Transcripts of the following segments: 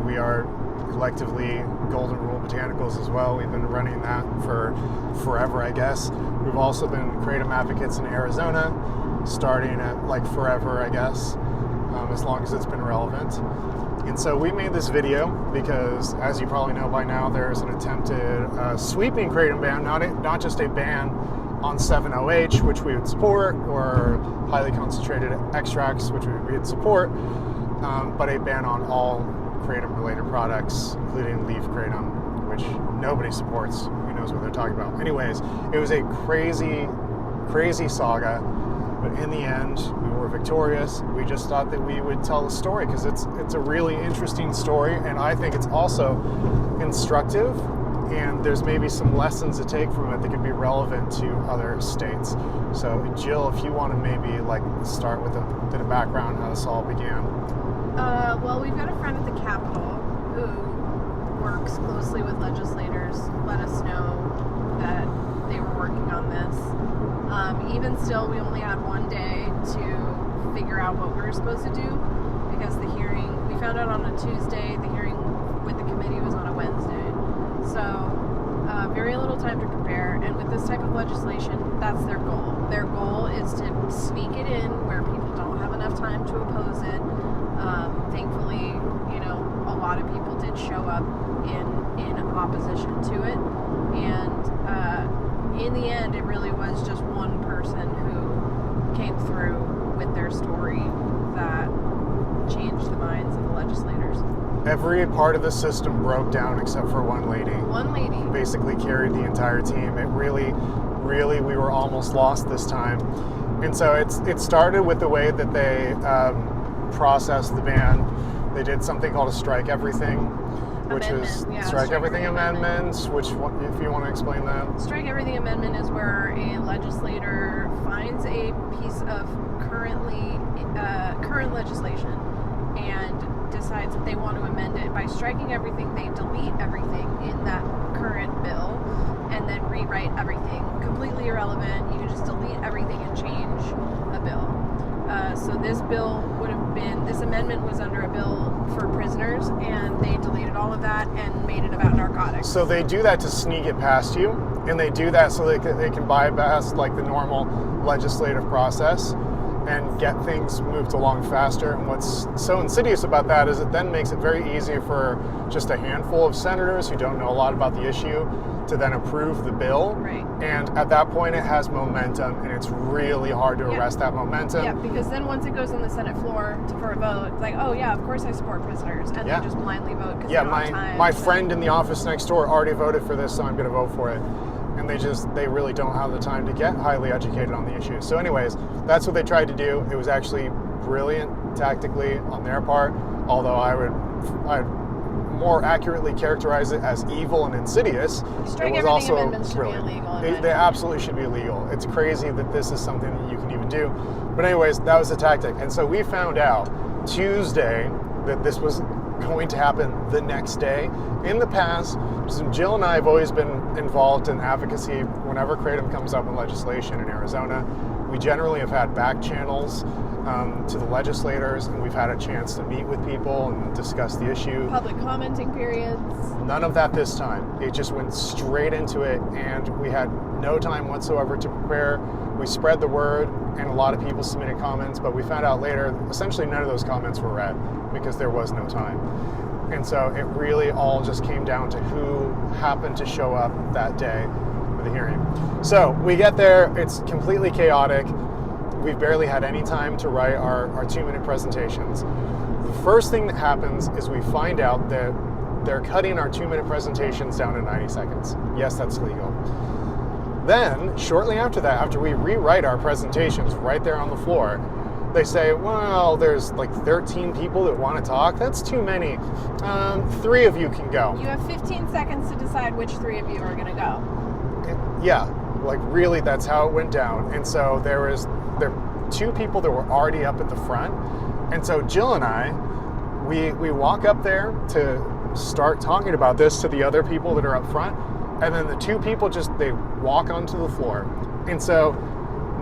We are collectively Golden Rule Botanicals as well. We've been running that for forever, I guess. We've also been KRATOM advocates in Arizona, starting at like forever, I guess, as long as it's been relevant. And so we made this video because, as you probably know by now, there's an attempted sweeping KRATOM ban, not just a ban on 7-OH, which we would support, or highly concentrated extracts, which we would support, but a ban on all KRATOM-related products, including leaf KRATOM, which nobody supports. Who knows what they're talking about? Anyways, it was a crazy, crazy saga, but in the end, we were victorious. We just thought that we would tell the story because it's a really interesting story, and I think it's also instructive, and there's maybe some lessons to take from it that could be relevant to other states. So, Jill, if you want to maybe start with a bit of background how this all began. Well, we've got a friend at the Capitol who works closely with legislators, let us know that they were working on this. Even still, we only had one day to figure out what we were supposed to do, because the hearing, we found out on a Tuesday, the hearing with the committee was on a Wednesday. So, very little time to prepare, and with this type of legislation, that's their goal. Their goal is to sneak it in where people don't have enough time to oppose it. Thankfully, a lot of people did show up in opposition to it, and in the end, it really was just one person who came through with their story that changed the minds of the legislators. Every part of the system broke down except for one lady. One lady basically carried the entire team. It really, we were almost lost this time. And so it started with the way that they processed the ban. They did something called a strike everything, which is strike everything amendment, which, if you want to explain that. Strike everything amendment is where a legislator finds a piece of current legislation and decides that they want to amend it. By striking everything, they delete everything in that current bill and then rewrite everything. Completely irrelevant. You can just delete everything and change a bill. So this bill this amendment was under a bill for prisoners, and they deleted all of that and made it about narcotics. So they do that to sneak it past you, and they do that so they can bypass the normal legislative process and get things moved along faster. And what's so insidious about that is it then makes it very easy for just a handful of senators who don't know a lot about the issue to then approve the bill. Right. And at that point, it has momentum, and it's really hard to arrest that momentum. Yeah, because then once it goes on the Senate floor for a vote, it's like, oh yeah, of course I support prisoners, and they just blindly vote because they're on time. My friend in the office next door already voted for this, so I'm going to vote for it. And they really don't have the time to get highly educated on the issue. So anyways, that's what they tried to do. It was actually brilliant tactically on their part, although I'd more accurately characterize it as evil and insidious. Strike it was everything also amendments should brilliant. be illegal. They absolutely should be illegal. It's crazy that this is something that you can even do. But anyways, that was the tactic. And so we found out Tuesday that this was going to happen the next day. In the past, Jill and I have always been involved in advocacy whenever KRATOM comes up in legislation in Arizona. We generally have had back channels to the legislators, and we've had a chance to meet with people and discuss the issue. Public commenting periods. None of that this time. It just went straight into it, and we had no time whatsoever to prepare. We spread the word, and a lot of people submitted comments, but we found out later, essentially none of those comments were read because there was no time. And so it really all just came down to who happened to show up that day for the hearing. So we get there, it's completely chaotic. We've barely had any time to write our 2-minute presentations. The first thing that happens is we find out that they're cutting our 2-minute presentations down to 90 seconds. Yes, that's legal. Then, shortly after that, after we rewrite our presentations right there on the floor, they say, well, there's 13 people that want to talk. That's too many. 3 of you can go. You have 15 seconds to decide which 3 of you are going to go. Yeah, really, that's how it went down. And so there were 2 people that were already up at the front. And so Jill and I, we walk up there to start talking about this to the other people that are up front. And then the 2 people they walk onto the floor. And so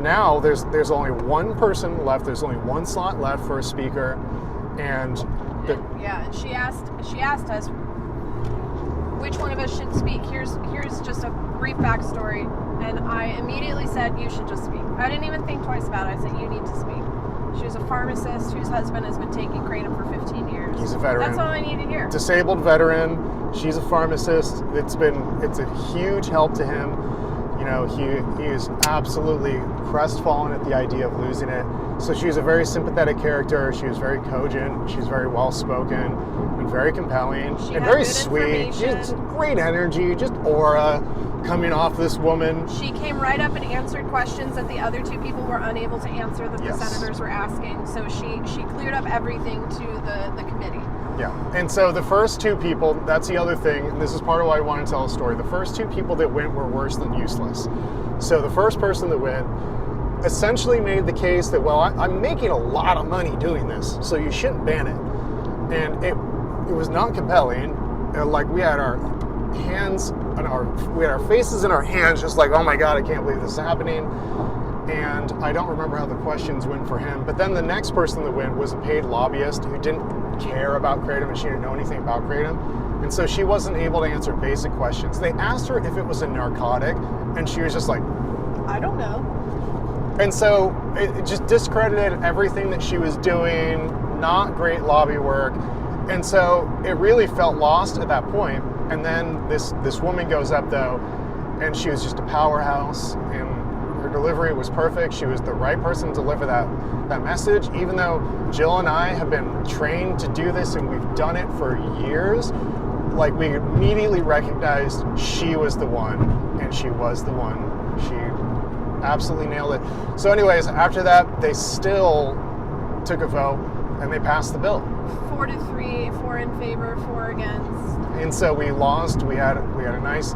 now there's only one person left. There's only one slot left for a speaker. And And she asked us which one of us should speak. Here's just a brief backstory, and I immediately said you should just speak. I didn't even think twice about it. I said you need to speak. She was a pharmacist whose husband has been taking Kratom for 15 years. He's a veteran. That's all I need to hear. Disabled veteran. She's a pharmacist. It's a huge help to him. You know, he is absolutely crestfallen at the idea of losing it. So she's a very sympathetic character. She was very cogent. She's very well spoken and very compelling and very sweet. She has great energy, just aura coming off this woman. She came right up and answered questions that the other two people were unable to answer that the senators were asking. So she cleared up everything to the committee. Yeah, and so the first two people, that's the other thing, and this is part of why I want to tell a story. The first two people that went were worse than useless. So the first person that went essentially made the case that, well, I'm making a lot of money doing this, so you shouldn't ban it. And it was not compelling. Like, we had our hands and we had our faces in our hands, just like, oh my God, I can't believe this is happening. And I don't remember how the questions went for him. But then the next person that went was a paid lobbyist who didn't care about Kratom, and she didn't know anything about Kratom. And so she wasn't able to answer basic questions. They asked her if it was a narcotic, and she was just like, I don't know. And so it just discredited everything that she was doing, not great lobby work. And so it really felt lost at that point. And then this woman goes up, though, and she was just a powerhouse, and her delivery was perfect. She was the right person to deliver that message. Even though Jill and I have been trained to do this and we've done it for years, like, we immediately recognized she was the one, and she was the one. She absolutely nailed it. So anyways, after that, they still took a vote and they passed the bill. 4-3, 4 in favor, 4 against. And so we lost. We had a nice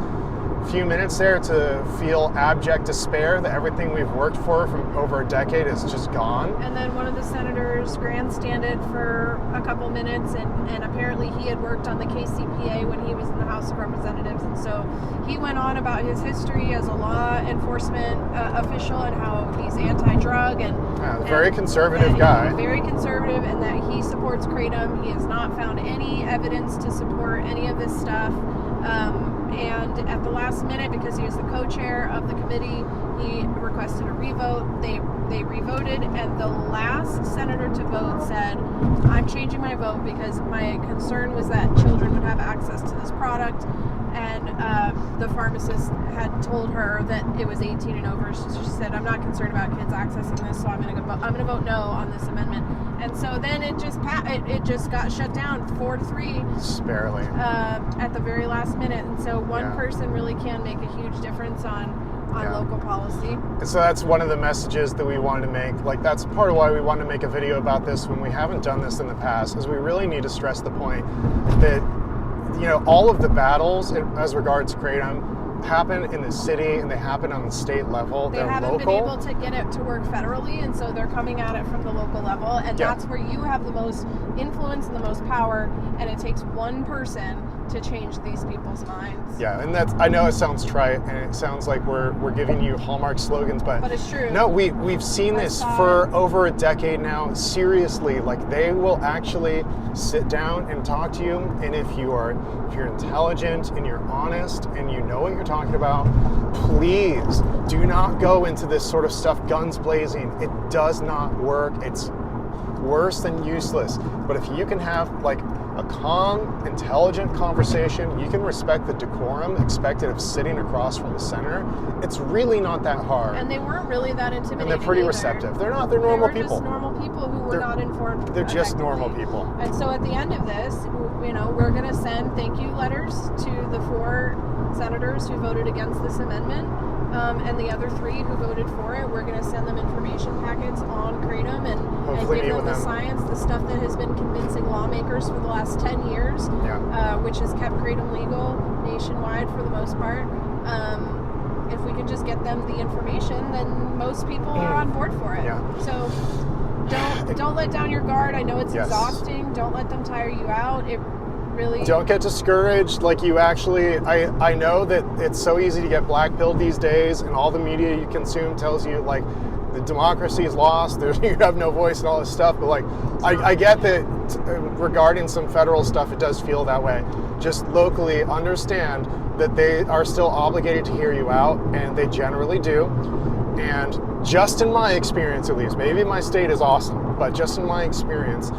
few minutes there to feel abject despair that everything we've worked for from over a decade is just gone. And then one of the senators grandstanded for a couple minutes, and apparently he had worked on the KCPA when he was in the House of Representatives, and so he went on about his history as a law enforcement official and how he's anti-drug and very conservative guy. Very conservative, and that he supports Kratom. He has not found any evidence to support any of this stuff. And at the last minute, because he was the co-chair of the committee, he requested a revote. They revoted, and the last senator to vote said, I'm changing my vote because my concern was that children would have access to this product. And the pharmacist had told her that it was 18 and over. So she said, I'm not concerned about kids accessing this, so I'm going to vote no on this amendment. And so then it just got shut down 4-3. Just barely. At the very last minute. And so one person really can make a huge difference on local policy. And so that's one of the messages that we wanted to make. Like, that's part of why we wanted to make a video about this when we haven't done this in the past, is we really need to stress the point that, you know, all of the battles as regards Kratom happen in the city and they happen on the state level. They haven't been able to get it to work federally, and so they're coming at it from the local level, and that's where you have the most influence and the most power, and it takes one person to change these people's minds. Yeah, and I know it sounds trite and it sounds like we're giving you Hallmark slogans, but it's true. No, we've seen this for over a decade now. Seriously, like, they will actually sit down and talk to you, and if you're intelligent and you're honest and you know what you're talking about, please do not go into this sort of stuff guns blazing. It does not work. It's worse than useless. But if you can have, like, a calm, intelligent conversation, you can respect the decorum expected of sitting across from the senator. It's really not that hard. And they weren't really that intimidating. And they're pretty receptive. They're normal people. They were just normal people who were not informed. They're just normal people. And so at the end of this, you know, we're going to send thank you letters to the 4 senators who voted against this amendment. And the other 3 who voted for it, we're going to send them information packets on Kratom and give them the science, the stuff that has been convincing lawmakers for the last 10 years, which has kept Kratom legal nationwide for the most part. If we could just get them the information, then most people are on board for it. Yeah. So don't let down your guard. I know it's exhausting. Don't let them tire you out. It really... Don't get discouraged. Like, you actually, I know that it's so easy to get black-pilled these days, and all the media you consume tells you, like, the democracy is lost. You have no voice and all this stuff. But like, I get that regarding some federal stuff, it does feel that way. Just locally, understand that they are still obligated to hear you out, and they generally do. And just in my experience, at least, maybe my state is awesome, but just in my experience,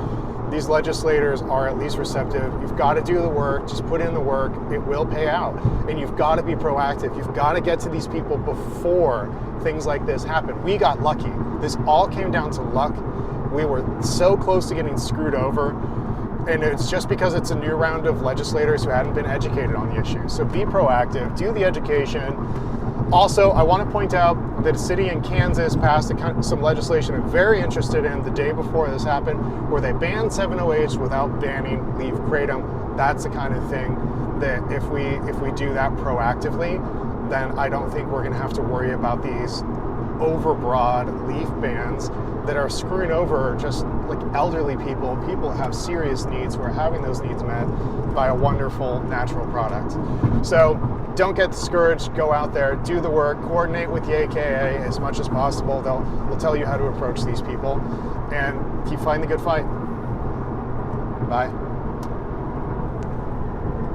these legislators are at least receptive. You've got to do the work, just put in the work, it will pay out. And you've got to be proactive. You've got to get to these people before things like this happen. We got lucky. This all came down to luck. We were so close to getting screwed over, and it's just because it's a new round of legislators who hadn't been educated on the issue. So be proactive, do the education. Also, I want to point out that a city in Kansas passed some legislation I'm very interested in the day before this happened, where they banned 7-OH without banning leaf kratom. That's the kind of thing that if we do that proactively, then I don't think we're going to have to worry about these overbroad leaf bans that are screwing over just like elderly people that have serious needs, who are having those needs met by a wonderful natural product. So don't get discouraged, go out there, do the work, coordinate with the AKA as much as possible. They'll tell you how to approach these people, and keep fighting the good fight. Bye.